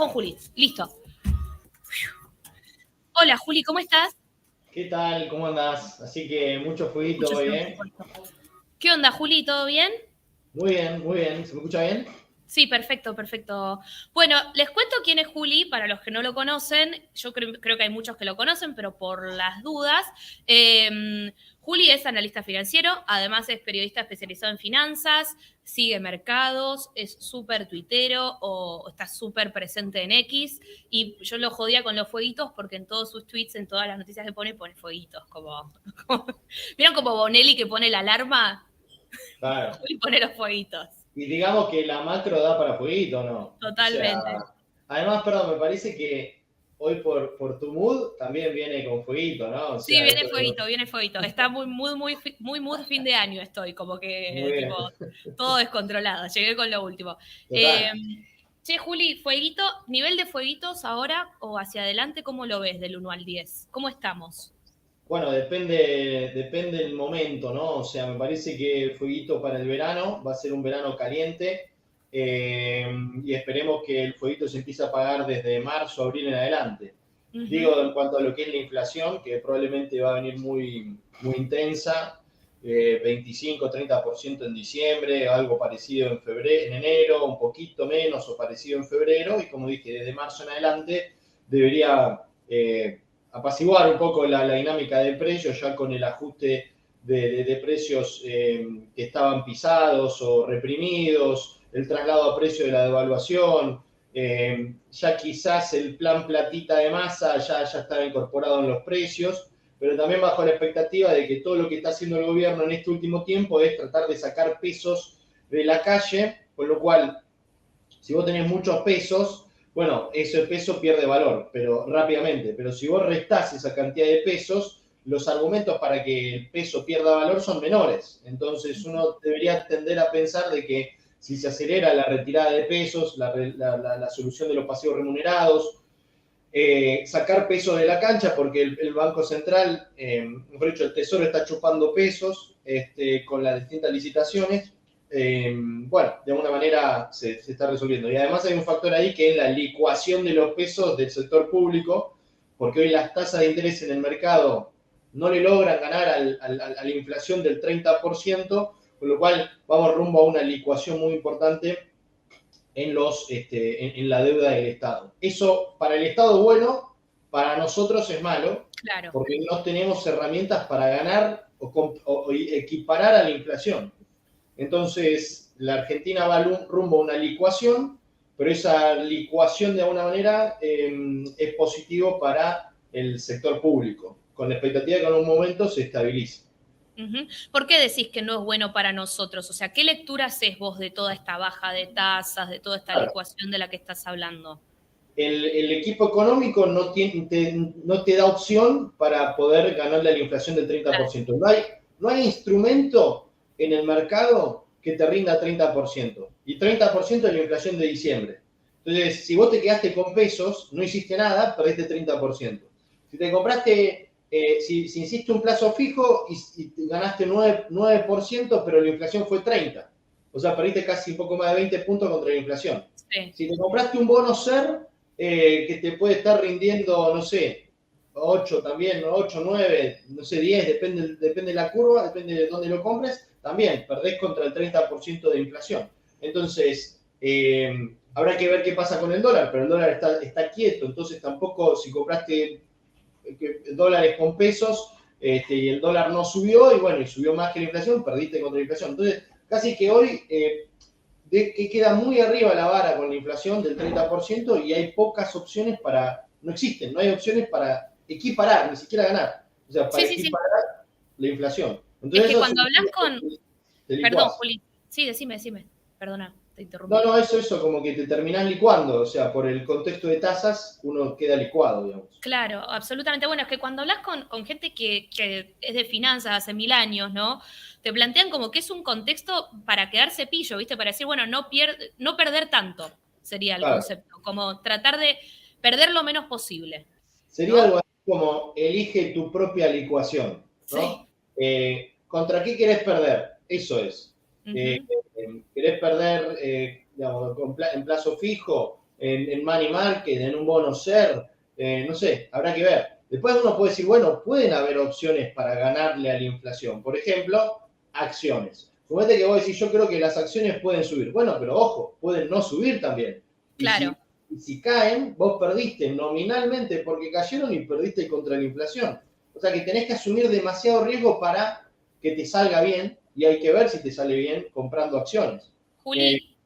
con Juli. Listo. Hola, Juli, ¿cómo estás? ¿Qué tal? ¿Cómo andás? Así que mucho fueguito Mucho hoy, frío, ¿eh? por supuesto. ¿Qué onda, Juli? ¿Todo bien? Muy bien, muy bien. ¿Se me escucha bien? Sí, perfecto, perfecto. Bueno, les cuento quién es Juli, para los que no lo conocen. Yo creo que hay muchos que lo conocen, pero por las dudas. Juli es analista financiero, además es periodista especializado en finanzas, sigue mercados, es súper tuitero o está súper presente en X. Y yo lo jodía con los fueguitos porque en todos sus tweets, en todas las noticias que pone fueguitos. ¿Vieron como Bonelli que pone la alarma? Claro. Juli pone los fueguitos. Y digamos que la macro da para fueguito, ¿no? O sea, Totalmente. además, perdón, me parece que hoy por tu mood también viene con fueguito, ¿no? O Sí, sea, esto viene fueguito, viene fueguito. Está muy mood fin de año estoy, como muy que bien. tipo todo descontrolado. Llegué con lo último. Eh, Total. Che, Juli, fueguito, nivel de fueguitos ahora o hacia adelante, ¿cómo lo ves del 1 al 10? ¿Cómo estamos? Bueno, depende del momento, ¿no? O sea, me parece que el fueguito para el verano va a ser un verano caliente y esperemos que el fueguito se empiece a apagar desde marzo, abril en adelante. Ujú. Digo, en cuanto a lo que es la inflación, que probablemente va a venir muy, muy intensa, 25-30% en diciembre, algo parecido en febrero, en enero, un poquito menos o parecido en febrero, y como dije, desde marzo en adelante debería apaciguar un poco la dinámica de precios, ya con el ajuste de precios que estaban pisados o reprimidos, el traslado a precio de la devaluación, ya quizás el plan platita de masa ya estaba incorporado en los precios, pero también bajo la expectativa de que todo lo que está haciendo el gobierno en este último tiempo es tratar de sacar pesos de la calle, con lo cual, si vos tenés muchos pesos, bueno, ese peso pierde valor, pero rápidamente, pero si vos restás esa cantidad de pesos, los argumentos para que el peso pierda valor son menores. Entonces uno debería tender a pensar de que si se acelera la retirada de pesos, la solución de los pasivos remunerados, sacar pesos de la cancha, porque el Banco Central, mejor dicho, el Tesoro está chupando pesos con las distintas licitaciones. Bueno, de alguna manera se está resolviendo. Y además hay un factor ahí que es la licuación de los pesos del sector público, porque hoy las tasas de interés en el mercado no le logran ganar a la inflación del 30%, con lo cual vamos rumbo a una licuación muy importante en la deuda del Estado. Eso para el Estado bueno, para nosotros es malo, Claro. porque no tenemos herramientas para ganar o equiparar a la inflación. Entonces, la Argentina va rumbo a una licuación, pero esa licuación de alguna manera es positivo para el sector público, con la expectativa de que en un momento se estabilice. Ujú. ¿Por qué decís que no es bueno para nosotros? O sea, ¿qué lectura haces vos de toda esta baja de tasas, de toda esta Claro, licuación de la que estás hablando? el equipo económico no te da opción para poder ganarle a la inflación del Claro. 30%. No hay instrumento en el mercado que te rinda 30%. Y 30% es la inflación de diciembre. Entonces, si vos te quedaste con pesos, no hiciste nada, perdiste 30%. Si te compraste, si hiciste un plazo fijo y ganaste 9%, pero la inflación fue 30%. O sea, perdiste casi un poco más de 20 puntos contra la inflación. Sí. Si te compraste un bono SER que te puede estar rindiendo, no sé, 8 también, 8, 9, no sé, 10, depende de la curva, depende de dónde lo compres, también perdés contra el 30% de inflación. Entonces, habrá que ver qué pasa con el dólar, pero el dólar está quieto, entonces tampoco si compraste dólares con pesos y el dólar no subió, y bueno, y subió más que la inflación, perdiste contra la inflación. Entonces, casi que hoy que queda muy arriba la vara con la inflación del 30% y hay pocas opciones no existen, no hay opciones para equiparar, ni siquiera ganar, o sea, Sí, para sí, sí. equiparar la inflación. Es Entonces que eso cuando hablas significa con... que te Perdón, licuás. Juli. Sí, decime. Perdona, te No, interrumpí. no, eso, como que te terminás licuando, o sea, por el contexto de tasas, uno queda licuado, digamos. Claro, absolutamente. Bueno, es que cuando hablas con gente que es de finanzas hace 1000 años, ¿no? Te plantean como que es un contexto para quedarse pillo, ¿viste? Para decir, bueno, no perder tanto sería el Claro. concepto, como tratar de perder lo menos posible, Sería ¿no? algo así como elige tu propia licuación, Sí. ¿no? ¿Contra qué querés perder? Eso es. Eh, Ujú. ¿Querés perder digamos, en plazo fijo? en money market, en un bono SER, no sé, habrá que ver. Después uno puede decir, bueno, pueden haber opciones para ganarle a la inflación. Por ejemplo, acciones. Fíjate que vos decís, yo creo que las acciones pueden subir. Bueno, pero ojo, pueden no subir también. Claro. Y si caen, vos perdiste nominalmente porque cayeron y perdiste contra la inflación. O sea que tenés que asumir demasiado riesgo para que te salga bien y hay que ver si te sale bien comprando acciones. Juli,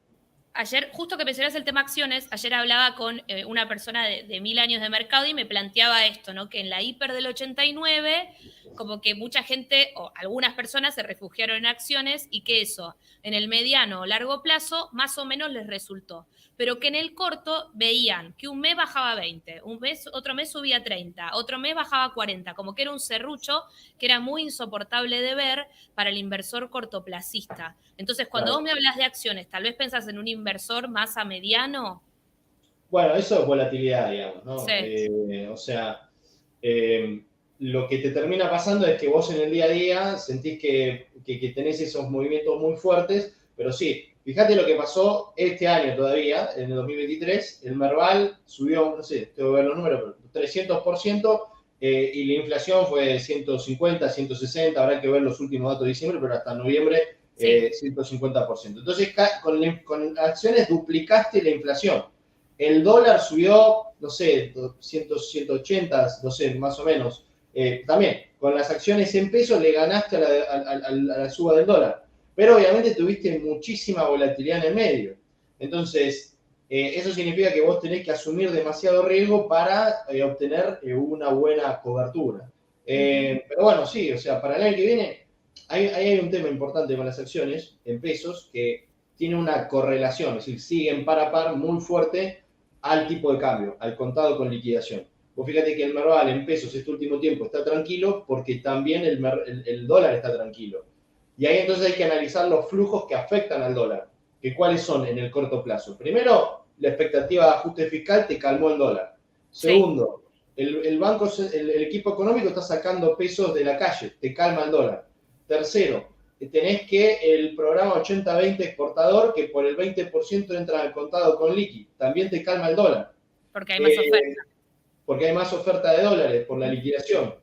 ayer, justo que mencionas el tema acciones, ayer hablaba con una persona de 1000 años de mercado y me planteaba esto, ¿no? Que en la hiper del 89, como que mucha gente o algunas personas se refugiaron en acciones y que eso, en el mediano o largo plazo, más o menos les resultó. Pero que en el corto veían que un mes bajaba 20, otro mes subía 30, otro mes bajaba 40, como que era un serrucho que era muy insoportable de ver para el inversor cortoplacista. Entonces, cuando Claro. vos me hablas de acciones, tal vez pensás en un inversor más a mediano. Bueno, eso es volatilidad, digamos, ¿no? Sí. O sea, lo que te termina pasando es que vos en el día a día sentís que tenés esos movimientos muy fuertes, pero sí, fíjate lo que pasó este año todavía, en el 2023, el Merval subió, no sé, tengo que ver los números, pero 300%, y la inflación fue 150, 160, habrá que ver los últimos datos de diciembre, pero hasta noviembre Sí. 150%. Entonces, con acciones duplicaste la inflación. El dólar subió, no sé, 200, 180, no sé, más o menos. También, con las acciones en pesos le ganaste a la suba del dólar. Pero obviamente tuviste muchísima volatilidad en el medio. Entonces, eso significa que vos tenés que asumir demasiado riesgo para obtener una buena cobertura. Pero bueno, sí, o sea, para el año que viene, ahí hay un tema importante con las acciones en pesos que tiene una correlación, es decir, siguen par a par muy fuerte al tipo de cambio, al contado con liquidación. Vos fíjate que el Merval en pesos este último tiempo está tranquilo porque también el dólar está tranquilo. Y ahí entonces hay que analizar los flujos que afectan al dólar, que cuáles son en el corto plazo. Primero, la expectativa de ajuste fiscal te calmó el dólar. Sí. Segundo, el equipo económico está sacando pesos de la calle, te calma el dólar. Tercero, tenés que el programa 80-20 exportador, que por el 20% entra al contado con liqui, también te calma el dólar. Porque hay más oferta. Porque hay más oferta de dólares por la liquidación.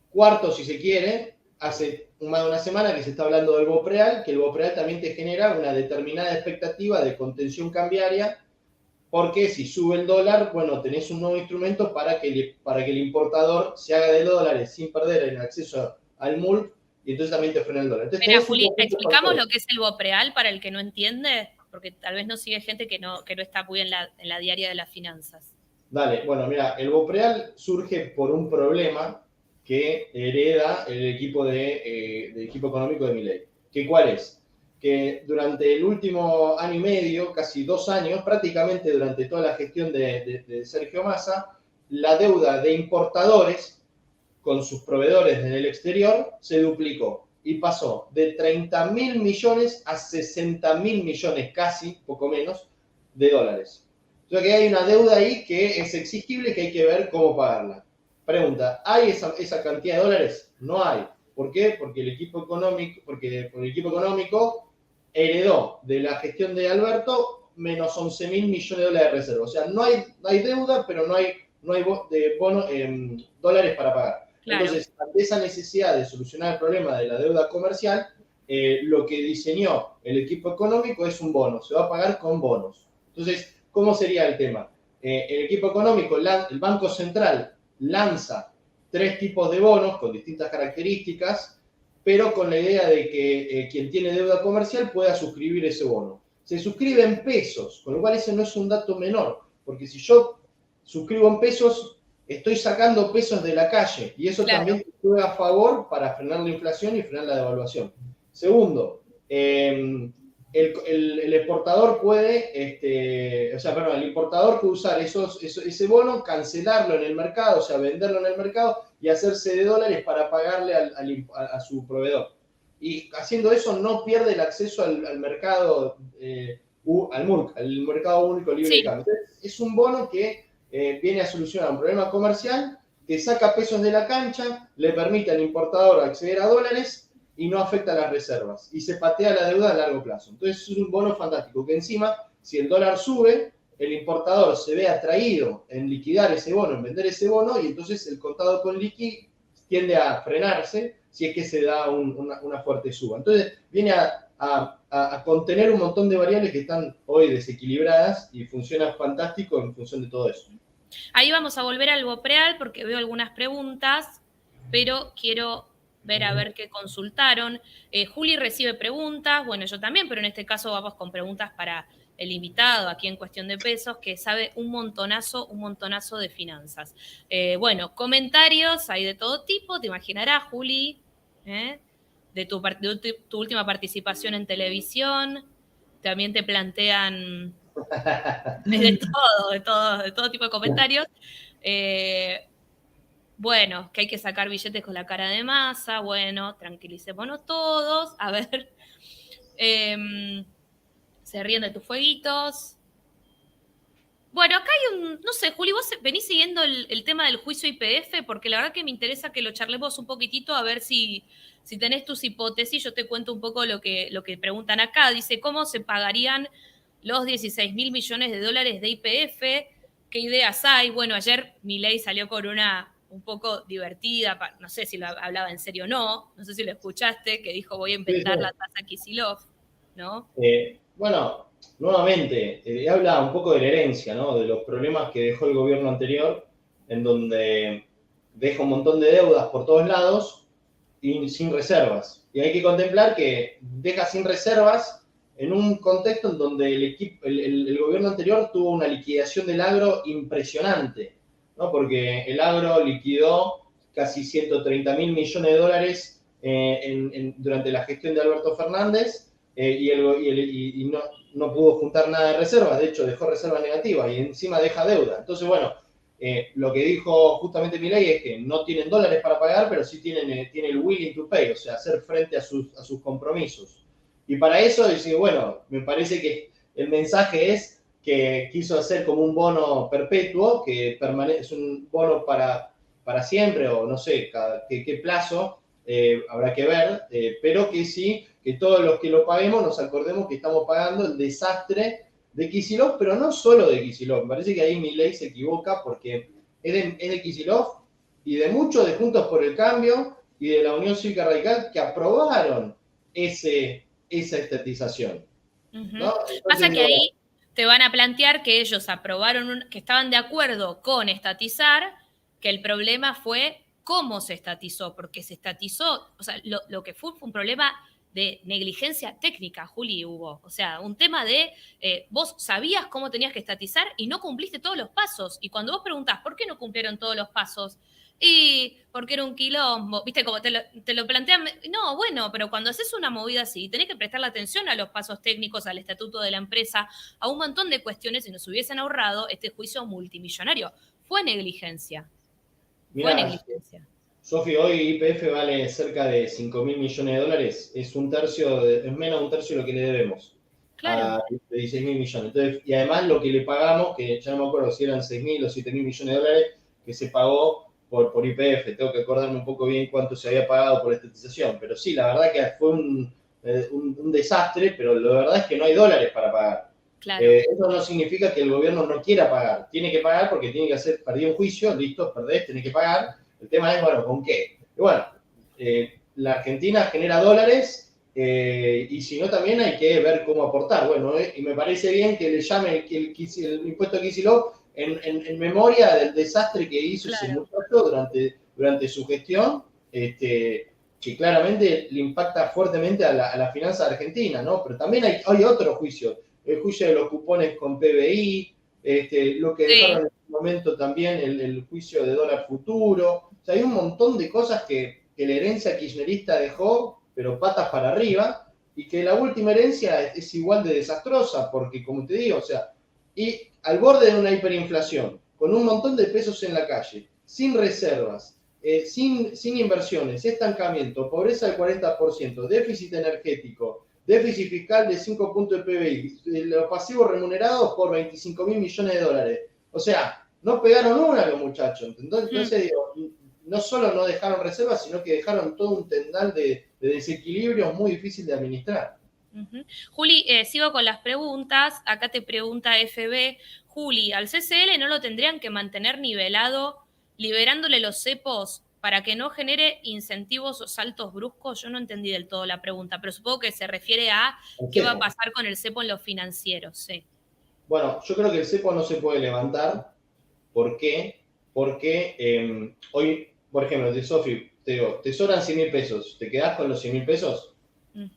Cuarto, si se quiere, hace más de una semana que se está hablando del BOPREAL, que el BOPREAL también te genera una determinada expectativa de contención cambiaria, porque si sube el dólar, bueno, tenés un nuevo instrumento para que el importador se haga de dólares sin perder el acceso al MULC, y entonces también te frena el dólar. Entonces, Mira, tenés un Juli, conjunto de explicamos factores. lo que es el BOPREAL para el que no entiende, porque tal vez no sigue gente que no está muy en la diaria de las finanzas. Dale, bueno, mira, el BOPREAL surge por un problema que hereda el equipo del equipo económico de Milei. ¿Que cuál es? Que durante el último año y medio, casi 2 años, prácticamente durante toda la gestión de Sergio Massa, la deuda de importadores con sus proveedores en el exterior se duplicó y pasó de 30.000 millones a 60.000 millones, casi, poco menos, de dólares. O sea que hay una deuda ahí que es exigible, que hay que ver cómo pagarla. Pregunta, ¿hay esa cantidad de dólares? No hay. ¿Por qué? Porque el equipo económico heredó de la gestión de Alberto menos 11.000 millones de dólares de reserva. O sea, no hay deuda, pero no hay dólares para pagar. Claro. Entonces, ante esa necesidad de solucionar el problema de la deuda comercial, lo que diseñó el equipo económico es un bono, se va a pagar con bonos. Entonces, ¿cómo sería el tema? El equipo económico, el Banco Central, lanza 3 tipos de bonos con distintas características, pero con la idea de que quien tiene deuda comercial pueda suscribir ese bono. Se suscribe en pesos, con lo cual ese no es un dato menor, porque si yo suscribo en pesos, estoy sacando pesos de la calle y eso Claro. también juega a favor para frenar la inflación y frenar la devaluación. Segundo, el exportador puede, el importador puede usar ese bono, cancelarlo en el mercado, o sea, venderlo en el mercado y hacerse de dólares para pagarle a su proveedor. Y haciendo eso no pierde el acceso al mercado, al MULC, al mercado único libre de cambio. Entonces, es un bono que viene a solucionar un problema comercial, que saca pesos de la cancha, le permite al importador acceder a dólares y no afecta a las reservas. Y se patea la deuda a largo plazo. Entonces es un bono fantástico que encima, si el dólar sube, el importador se ve atraído en liquidar ese bono, en vender ese bono, y entonces el contado con liqui tiende a frenarse si es que se da una fuerte suba. Entonces viene a contener un montón de variables que están hoy desequilibradas y funciona fantástico en función de todo eso. Ahí vamos a volver al Bopreal porque veo algunas preguntas, pero quiero ver a ver qué consultaron. Juli recibe preguntas, bueno, yo también, pero en este caso vamos con preguntas para el invitado aquí en Cuestión de Pesos, que sabe un montonazo de finanzas. Bueno, comentarios hay de todo tipo, te imaginarás, Juli, de tu última participación en televisión. También te plantean de todo tipo de comentarios. Bueno, que hay que sacar billetes con la cara de masa. Bueno, tranquilicémonos todos. A ver. Se ríen de tus fueguitos. Bueno, acá hay no sé, Juli, vos venís siguiendo el tema del juicio YPF, porque la verdad que me interesa que lo charlemos un poquitito, a ver si tenés tus hipótesis. Yo te cuento un poco lo que preguntan acá. Dice, ¿cómo se pagarían los 16.000 millones de dólares de YPF? ¿Qué ideas hay? Bueno, ayer Milei salió con una un poco divertida, no sé si lo hablaba en serio o no sé si lo escuchaste, que dijo voy a inventar la tasa Kicillof, ¿no? Bueno, nuevamente, habla un poco de la herencia, ¿no? De los problemas que dejó el gobierno anterior, en donde deja un montón de deudas por todos lados y sin reservas. Y hay que contemplar que deja sin reservas en un contexto en donde el gobierno anterior tuvo una liquidación del agro impresionante, ¿no? Porque el agro liquidó casi 130.000 millones de dólares durante la gestión de Alberto Fernández, y no pudo juntar nada de reservas, de hecho dejó reservas negativas y encima deja deuda. Entonces, bueno, lo que dijo justamente Milei es que no tienen dólares para pagar, pero sí tienen el willing to pay, o sea, hacer frente a sus compromisos. Y para eso, dice, bueno, me parece que el mensaje es que quiso hacer como un bono perpetuo, que es un bono para siempre, o no sé qué plazo, habrá que ver, pero que sí, que todos los que lo paguemos nos acordemos que estamos pagando el desastre de Kicillof, pero no solo de Kicillof. Me parece que ahí Milei se equivoca porque es de Kicillof y de muchos de Juntos por el Cambio y de la Unión Cívica Radical que aprobaron esa estatización. ¿No? Entonces, pasa que ahí te van a plantear que ellos aprobaron, que estaban de acuerdo con estatizar, que el problema fue cómo se estatizó, porque se estatizó, o sea, lo que fue un problema de negligencia técnica, Juli, hubo. O sea, un tema de vos sabías cómo tenías que estatizar y no cumpliste todos los pasos. Y cuando vos preguntás, ¿por qué no cumplieron todos los pasos? Y porque era un quilombo, viste, como te lo plantean, no, bueno, pero cuando haces una movida así, tenés que prestarle atención a los pasos técnicos, al estatuto de la empresa, a un montón de cuestiones y nos hubiesen ahorrado este juicio multimillonario. Fue negligencia. Mirá, fue negligencia. Sofi, hoy YPF vale cerca de 5.000 millones de dólares, es es menos de un tercio de lo que le debemos. Claro. De 16.000 millones. Entonces, y además lo que le pagamos, que ya no me acuerdo si eran 6.000 o 7.000 millones de dólares, que se pagó por YPF. Tengo que acordarme un poco bien cuánto se había pagado por estatización. Pero sí, la verdad que fue un desastre, pero la verdad es que no hay dólares para pagar. Claro. Eso no significa que el gobierno no quiera pagar. Tiene que pagar porque tiene que perdí un juicio, listo, perdés, tenés que pagar. El tema es, bueno, ¿con qué? Y bueno, la Argentina genera dólares y si no también hay que ver cómo aportar. Bueno, y me parece bien que le llame el impuesto a Kicillof en memoria del desastre que hizo ese muchacho durante su gestión, que claramente le impacta fuertemente a la finanza argentina, ¿no? Pero también hay otro juicio, el juicio de los cupones con PBI, lo que dejaron en su momento también el juicio de dólar futuro. O sea, hay un montón de cosas que la herencia kirchnerista dejó, pero patas para arriba, y que la última herencia es igual de desastrosa, porque como te digo, o sea, y al borde de una hiperinflación, con un montón de pesos en la calle, sin reservas, sin inversiones, estancamiento, pobreza del 40%, déficit energético, déficit fiscal de 5 puntos de PBI, los pasivos remunerados por 25.000 millones de dólares. O sea, no pegaron una los muchachos. Entonces digo, no solo no dejaron reservas, sino que dejaron todo un tendal de desequilibrios muy difícil de administrar. Ujú. Juli, sigo con las preguntas. Acá te pregunta FB. Juli, al CCL no lo tendrían que mantener nivelado, liberándole los cepos para que no genere incentivos o saltos bruscos. Yo no entendí del todo la pregunta, pero supongo que se refiere a El qué va a cepo. pasar con el cepo en los financieros. Sí. Bueno, yo creo que el cepo no se puede levantar. ¿Por qué? Porque hoy, por ejemplo, Sofi, te digo, te sobran 100.000 pesos. ¿Te quedás con los 100.000 pesos? Mm, No,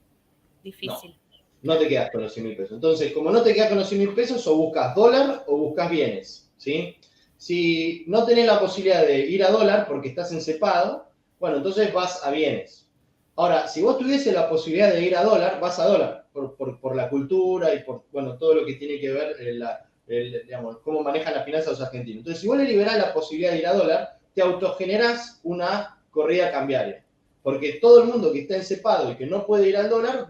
difícil. no te quedas con los 100.000 pesos. Entonces, como no te quedas con los 100.000 pesos, o buscas dólar o buscas bienes, ¿sí? Si no tenés la posibilidad de ir a dólar porque estás encepado, bueno, entonces vas a bienes. Ahora, si vos tuviese la posibilidad de ir a dólar, vas a dólar, por la cultura y por, bueno, todo lo que tiene que ver, digamos, cómo manejan las finanzas los argentinos. Entonces, si vos le liberás la posibilidad de ir a dólar, te autogenerás una corrida cambiaria. Porque todo el mundo que está encepado y que no puede ir al dólar,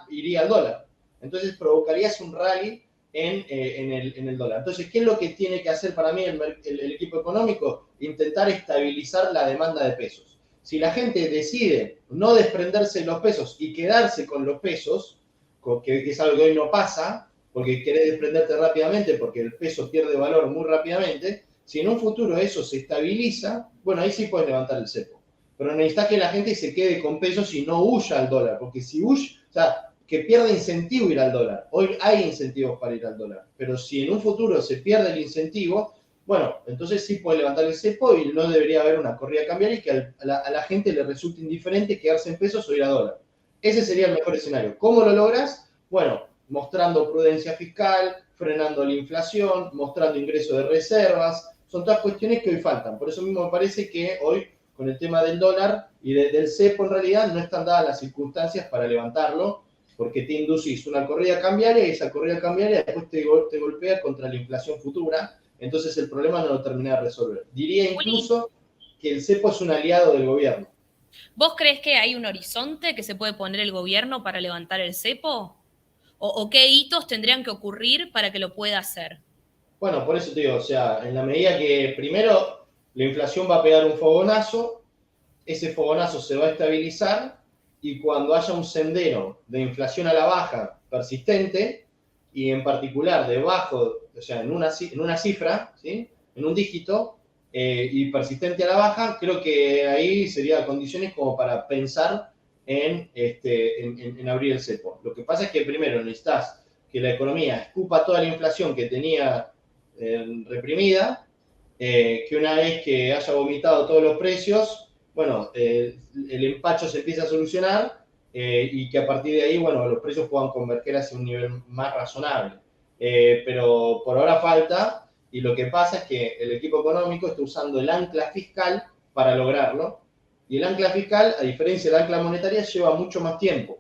iría al dólar. Entonces provocarías un rally en el dólar. Entonces, ¿qué es lo que tiene que hacer para mí el equipo económico? Intentar estabilizar la demanda de pesos. Si la gente decide no desprenderse de los pesos y quedarse con los pesos, que es algo que hoy no pasa, porque querés desprenderte rápidamente, porque el peso pierde valor muy rápidamente, si en un futuro eso se estabiliza, bueno, ahí sí puedes levantar el cepo. Pero necesitas que la gente se quede con pesos y no huya al dólar, porque si huye, o sea, que pierda incentivo ir al dólar. Hoy hay incentivos para ir al dólar, pero si en un futuro se pierde el incentivo, bueno, entonces sí puede levantar el cepo y no debería haber una corrida cambiaria y que a la gente le resulte indiferente quedarse en pesos o ir a dólar. Ese sería el mejor escenario. ¿Cómo lo logras? Bueno, mostrando prudencia fiscal, frenando la inflación, mostrando ingreso de reservas. Son todas cuestiones que hoy faltan. Por eso mismo me parece que hoy, con el tema del dólar y del cepo, en realidad no están dadas las circunstancias para levantarlo, porque te inducís una corrida cambiaria y esa corrida cambiaria después te golpea contra la inflación futura. Entonces el problema no lo termina de resolver. Diría Juli, incluso que el cepo es un aliado del gobierno. ¿vos crees que hay un horizonte que se puede poner el gobierno para levantar el cepo? ¿O qué hitos tendrían que ocurrir para que lo pueda hacer? Bueno, por eso te digo, o sea, en la medida que primero la inflación va a pegar un fogonazo, ese fogonazo se va a estabilizar y cuando haya un sendero de inflación a la baja persistente y en particular debajo, o sea, en una cifra, ¿sí? En un dígito y persistente a la baja, creo que ahí sería condiciones como para pensar en abrir el cepo. Lo que pasa es que primero necesitas que la economía escupa toda la inflación que tenía reprimida, que una vez que haya vomitado todos los precios, bueno, el empacho se empieza a solucionar y que a partir de ahí, bueno, los precios puedan converger hacia un nivel más razonable. Pero por ahora falta, y lo que pasa es que el equipo económico está usando el ancla fiscal para lograrlo, y el ancla fiscal, a diferencia del ancla monetaria, lleva mucho más tiempo,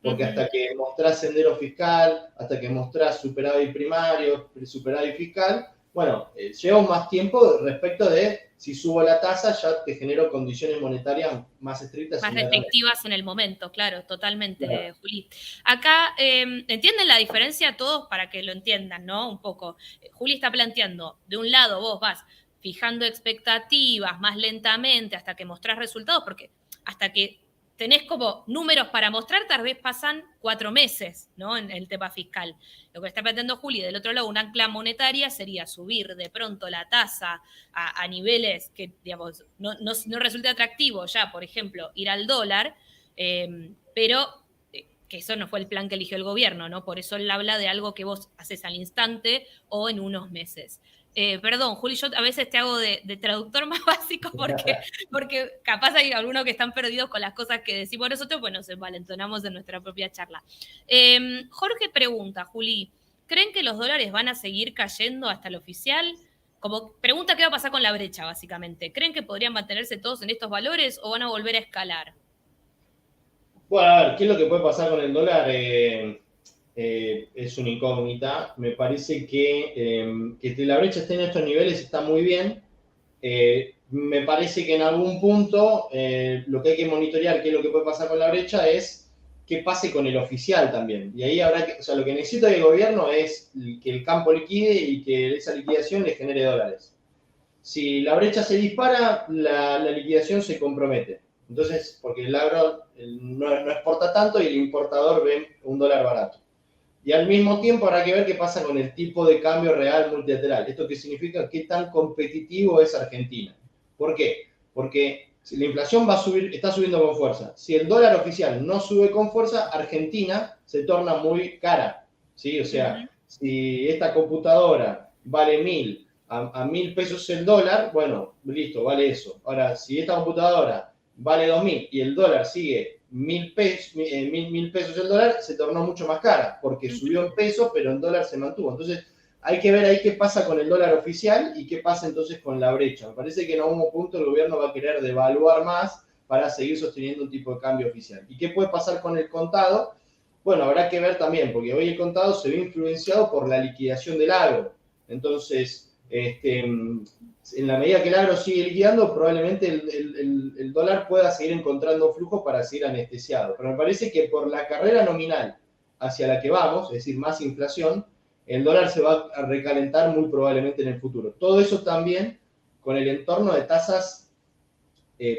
porque Ujú. hasta que mostrás sendero fiscal, hasta que mostrás superávit primario, superávit fiscal, bueno, lleva más tiempo respecto de si subo la tasa, ya te genero condiciones monetarias más estrictas Más inmediatamente. restrictivas en el momento, claro, Claro. totalmente, Juli. Acá, ¿entienden la diferencia todos para que lo entiendan, ¿no? Un poco. Juli está planteando, de un lado vos vas fijando expectativas más lentamente hasta que mostrás resultados, porque hasta que tenés como números para mostrar, tal vez pasan 4 meses, ¿no? En el tema fiscal. Lo que está planteando Juli, del otro lado, una ancla monetaria sería subir de pronto la tasa a niveles que, digamos, no resulte atractivo ya, por ejemplo, ir al dólar, pero que eso no fue el plan que eligió el gobierno, ¿no? Por eso él habla de algo que vos haces al instante o en unos meses. Perdón, Juli, yo a veces te hago de traductor más básico porque capaz hay algunos que están perdidos con las cosas que decimos nosotros, pues nos envalentonamos en nuestra propia charla. Jorge pregunta, Juli, ¿creen que los dólares van a seguir cayendo hasta el oficial? Como pregunta qué va a pasar con la brecha, básicamente. ¿Creen que podrían mantenerse todos en estos valores o van a volver a escalar? Bueno, a ver, ¿qué es lo que puede pasar con el dólar? Es una incógnita. Me parece que la brecha esté en estos niveles está muy bien. Me parece que en algún punto lo que hay que monitorear, qué es lo que puede pasar con la brecha, es qué pase con el oficial también. Y ahí habrá que, o sea, lo que necesita el gobierno es que el campo liquide y que esa liquidación le genere dólares. Si la brecha se dispara, la liquidación se compromete. Entonces, porque el agro no exporta tanto y el importador ve un dólar barato. Y al mismo tiempo habrá que ver qué pasa con el tipo de cambio real multilateral. ¿Esto qué significa? ¿Qué tan competitivo es Argentina? ¿Por qué? Porque si la inflación va a subir, está subiendo con fuerza. Si el dólar oficial no sube con fuerza, Argentina se torna muy cara. ¿Sí? O sea, si esta computadora vale 1.000, a 1.000 pesos el dólar, bueno, listo, vale eso. Ahora, si esta computadora vale 2.000 y el dólar sigue 1.000 pesos el dólar, se tornó mucho más cara, porque subió en pesos, pero en dólar se mantuvo. Entonces, hay que ver ahí qué pasa con el dólar oficial y qué pasa entonces con la brecha. Me parece que en algún punto el gobierno va a querer devaluar más para seguir sosteniendo un tipo de cambio oficial. ¿Y qué puede pasar con el contado? Bueno, habrá que ver también, porque hoy el contado se ve influenciado por la liquidación del agro. Entonces, en la medida que el agro sigue liquidando, probablemente el dólar pueda seguir encontrando flujo para seguir anestesiado. Pero me parece que por la carrera nominal hacia la que vamos, es decir, más inflación, el dólar se va a recalentar muy probablemente en el futuro. Todo eso también con el entorno de tasas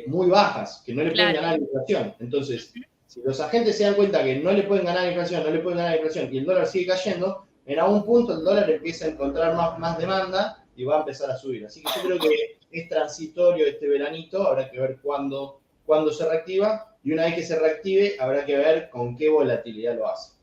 muy bajas, que no le pueden ganar a la inflación. Entonces, si los agentes se dan cuenta que no le pueden ganar a la inflación, no le pueden ganar a la inflación y el dólar sigue cayendo, en algún punto el dólar empieza a encontrar más demanda y va a empezar a subir. Así que yo creo que es transitorio este veranito, habrá que ver cuándo se reactiva y una vez que se reactive habrá que ver con qué volatilidad lo hace.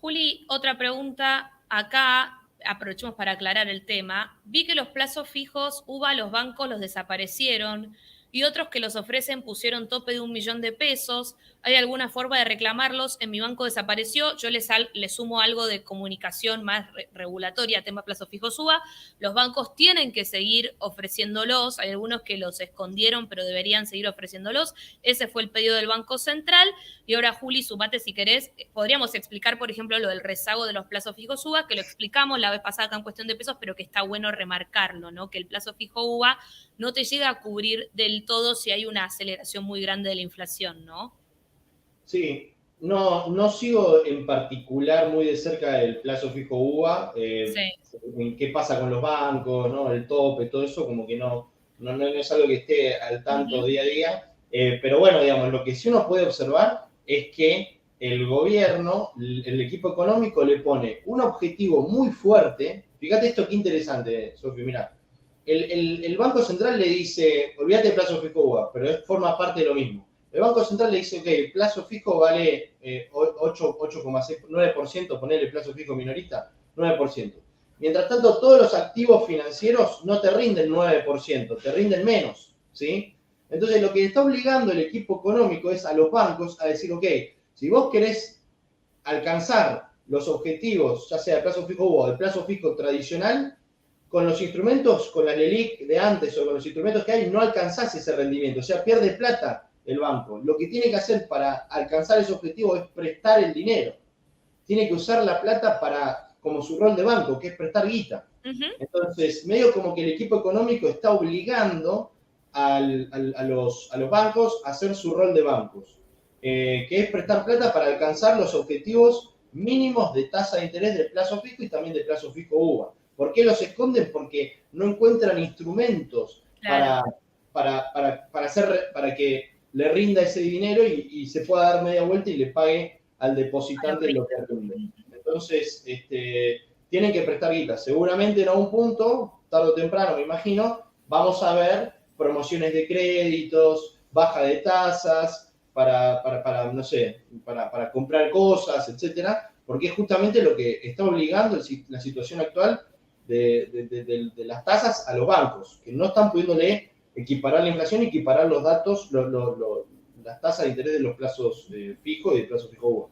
Juli, otra pregunta acá, aprovechemos para aclarar el tema. Vi que los plazos fijos UVA, los bancos los desaparecieron y otros que los ofrecen pusieron tope de 1.000.000 de pesos. ¿Hay alguna forma de reclamarlos? En mi banco desapareció, yo les sumo algo de comunicación más regulatoria, tema plazos fijos UVA. Los bancos tienen que seguir ofreciéndolos, hay algunos que los escondieron, pero deberían seguir ofreciéndolos. Ese fue el pedido del Banco Central. Y ahora, Juli, sumate si querés. Podríamos explicar, por ejemplo, lo del rezago de los plazos fijos UVA, que lo explicamos la vez pasada acá en cuestión de pesos, pero que está bueno remarcarlo, ¿no? Que el plazo fijo UVA no te llega a cubrir del todo si hay una aceleración muy grande de la inflación, ¿no? Sí, no sigo en particular muy de cerca el plazo fijo UVA, Sí. qué pasa con los bancos, ¿no? El tope, todo eso, como que no es algo que esté al tanto día a día. Pero bueno, digamos, lo que sí uno puede observar es que el gobierno, el equipo económico le pone un objetivo muy fuerte. Fíjate esto qué interesante, Sofi, mira. El Banco Central le dice, olvídate del plazo fijo UVA, pero forma parte de lo mismo. El Banco Central le dice, ok, el plazo fijo vale 8,9%, ponerle el plazo fijo minorista, 9%. Mientras tanto, todos los activos financieros no te rinden 9%, te rinden menos, ¿sí? Entonces, lo que está obligando el equipo económico es a los bancos a decir, ok, si vos querés alcanzar los objetivos, ya sea de plazo fijo o de plazo fijo tradicional, con los instrumentos, con la LELIC de antes o con los instrumentos que hay, no alcanzás ese rendimiento, o sea, pierde plata el banco. Lo que tiene que hacer para alcanzar ese objetivo es prestar el dinero. Tiene que usar la plata como su rol de banco, que es prestar guita. Entonces, medio como que el equipo económico está obligando a los bancos a hacer su rol de bancos, que es prestar plata para alcanzar los objetivos mínimos de tasa de interés del plazo fijo y también del plazo fijo UVA. ¿Por qué los esconden? Porque no encuentran instrumentos para que le rinda ese dinero y se pueda dar media vuelta y le pague al depositante lo que rinde. Entonces, tienen que prestar guita. Seguramente en algún punto, tarde o temprano, me imagino, vamos a ver promociones de créditos, baja de tasas, no sé, para comprar cosas, etcétera, porque es justamente lo que está obligando la situación actual de las tasas a los bancos, que no están pudiéndole equiparar la inflación y equiparar los datos, las tasas de interés de los plazos fijos y de plazo fijo UVA.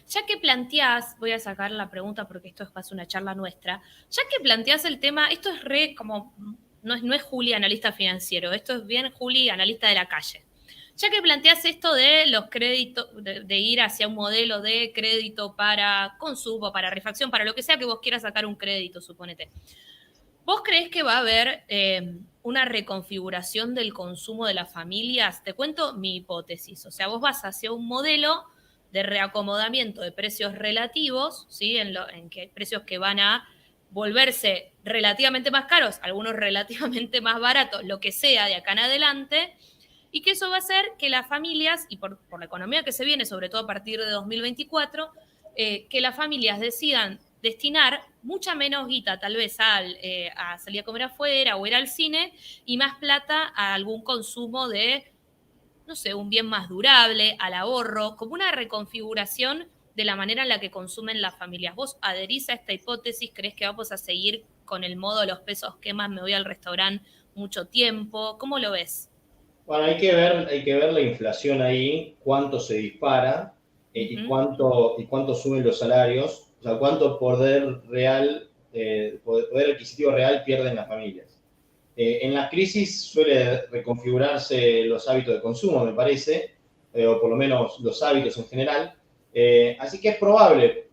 Ya que planteás, voy a sacar la pregunta porque esto es casi una charla nuestra, ya que planteás el tema, esto es como, no es Juli, analista financiero, esto es bien Juli, analista de la calle. Ya que planteás esto de los créditos, de ir hacia un modelo de crédito para consumo, para refacción, para lo que sea que vos quieras sacar un crédito, suponete. ¿Vos creés que va a haber una reconfiguración del consumo de las familias? Te cuento mi hipótesis. O sea, vos vas hacia un modelo de reacomodamiento de precios relativos, ¿sí? En que hay precios que van a volverse relativamente más caros, algunos relativamente más baratos, lo que sea de acá en adelante, y que eso va a hacer que las familias, y por la economía que se viene, sobre todo a partir de 2024, que las familias decidan destinar mucha menos guita tal vez a salir a comer afuera o ir al cine y más plata a algún consumo de, no sé, un bien más durable, al ahorro, como una reconfiguración de la manera en la que consumen las familias. ¿Vos adherís a esta hipótesis? ¿Crees que vamos a seguir con el modo los pesos queman, me voy al restaurante mucho tiempo? ¿Cómo lo ves? Bueno, hay que ver la inflación ahí, cuánto se dispara y cuánto suben los salarios, o sea, cuánto poder real, poder adquisitivo real pierden las familias. En la crisis suele reconfigurarse los hábitos de consumo, me parece, o por lo menos los hábitos en general. Así que es probable,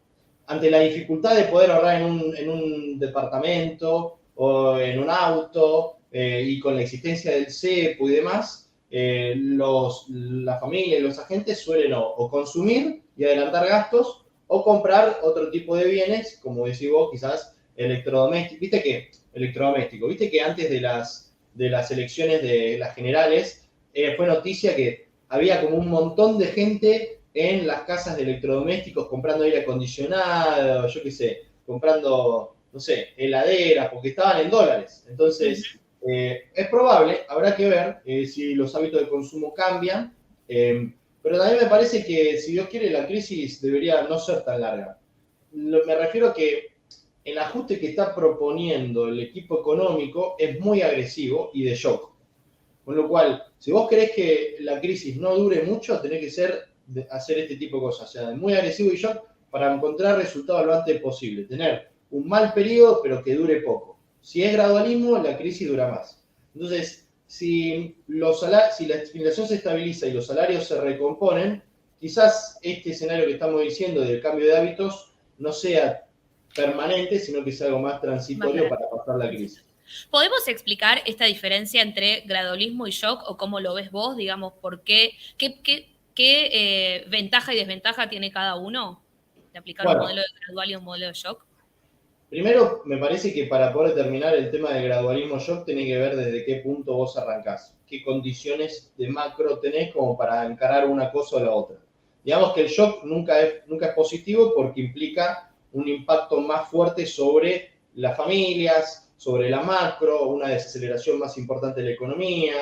ante la dificultad de poder ahorrar en un departamento o en un auto y con la existencia del CEPO y demás, la familia y los agentes suelen o consumir y adelantar gastos o comprar otro tipo de bienes, como decís vos, quizás electrodomésticos. Viste que antes de las elecciones de las generales fue noticia que había como un montón de gente en las casas de electrodomésticos comprando aire acondicionado, yo qué sé, comprando, no sé, heladeras, porque estaban en dólares. Entonces, es probable, habrá que ver si los hábitos de consumo cambian, pero también me parece que, si Dios quiere, la crisis debería no ser tan larga. Me refiero a que el ajuste que está proponiendo el equipo económico es muy agresivo y de shock. Con lo cual, si vos querés que la crisis no dure mucho, tenés que hacer este tipo de cosas, o sea, muy agresivo y shock para encontrar resultados lo antes posible. Tener un mal periodo, pero que dure poco. Si es gradualismo, la crisis dura más. Entonces, si la inflación se estabiliza y los salarios se recomponen, quizás este escenario que estamos diciendo del cambio de hábitos no sea permanente, sino que sea algo más transitorio para pasar la crisis. ¿Podemos explicar esta diferencia entre gradualismo y shock o cómo lo ves vos? Digamos, ¿por qué ventaja y desventaja tiene cada uno de aplicar un modelo de gradual y un modelo de shock? Primero, me parece que para poder determinar el tema del gradualismo shock, tenés que ver desde qué punto vos arrancás, qué condiciones de macro tenés como para encarar una cosa o la otra. Digamos que el shock nunca es positivo porque implica un impacto más fuerte sobre las familias, sobre la macro, una desaceleración más importante de la economía.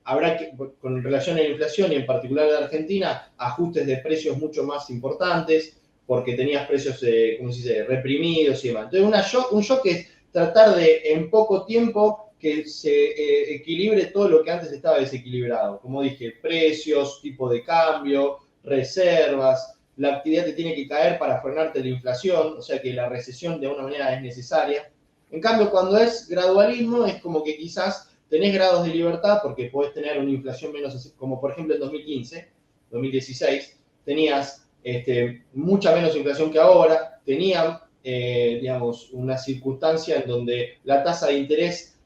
Habrá que, con relación a la inflación y en particular de Argentina, ajustes de precios mucho más importantes porque tenías precios, ¿cómo se dice?, reprimidos y demás. Entonces, un shock es tratar de, en poco tiempo, que se equilibre todo lo que antes estaba desequilibrado. Como dije, precios, tipo de cambio, reservas, la actividad te tiene que caer para frenarte la inflación, o sea que la recesión de alguna manera es necesaria. En cambio, cuando es gradualismo, es como que quizás tenés grados de libertad porque podés tener una inflación menos, como por ejemplo en 2015, 2016, tenías mucha menos inflación que ahora, tenían, digamos, una circunstancia en donde la tasa de interés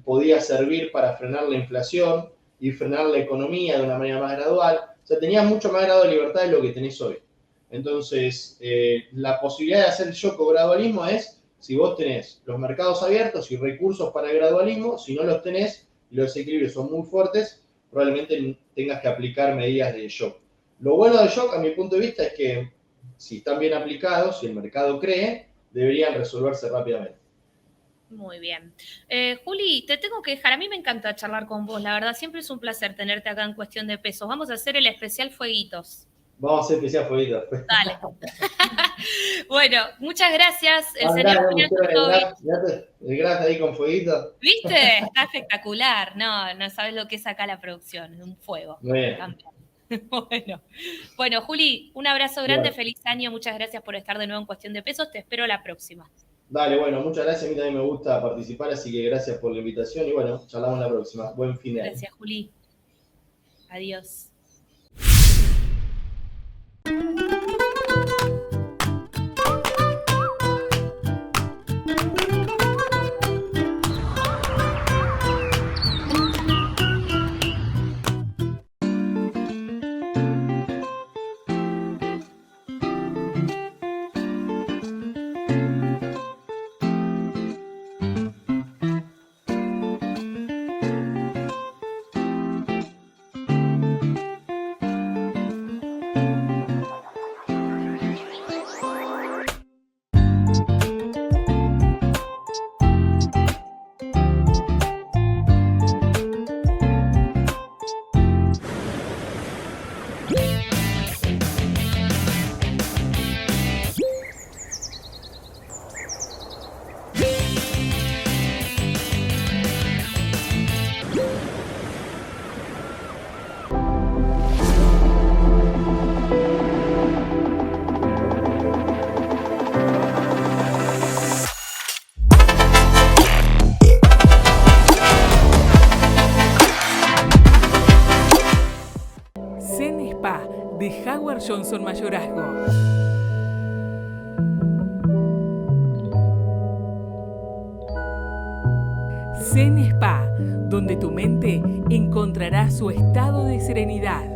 podía servir para frenar la inflación y frenar la economía de una manera más gradual. O sea, tenías mucho más grado de libertad de lo que tenés hoy. Entonces, la posibilidad de hacer shock o gradualismo es si vos tenés los mercados abiertos y recursos para el gradualismo. Si no los tenés y los desequilibrios son muy fuertes, probablemente tengas que aplicar medidas de shock. Lo bueno del shock, a mi punto de vista, es que si están bien aplicados, si el mercado cree, deberían resolverse rápidamente. Muy bien. Juli, te tengo que dejar. A mí me encanta charlar con vos. La verdad, siempre es un placer tenerte acá en Cuestión de Pesos. Vamos a hacer el especial Fueguitos. Vamos a hacer especial Fueguitos. Dale. Bueno, muchas gracias. El señor el gracias ahí con Fueguitos. ¿Viste? Está espectacular. No sabes lo que es acá la producción. Un fuego. Muy bien. Bueno, Juli, un abrazo grande, feliz año, muchas gracias por estar de nuevo en Cuestión de Pesos, te espero la próxima. Dale, bueno, muchas gracias, a mí también me gusta participar, así que gracias por la invitación y bueno, charlamos la próxima. Buen fin de año. Gracias, Juli. Adiós. Edward Johnson Mayorazgo. Zen Spa, donde tu mente encontrará su estado de serenidad.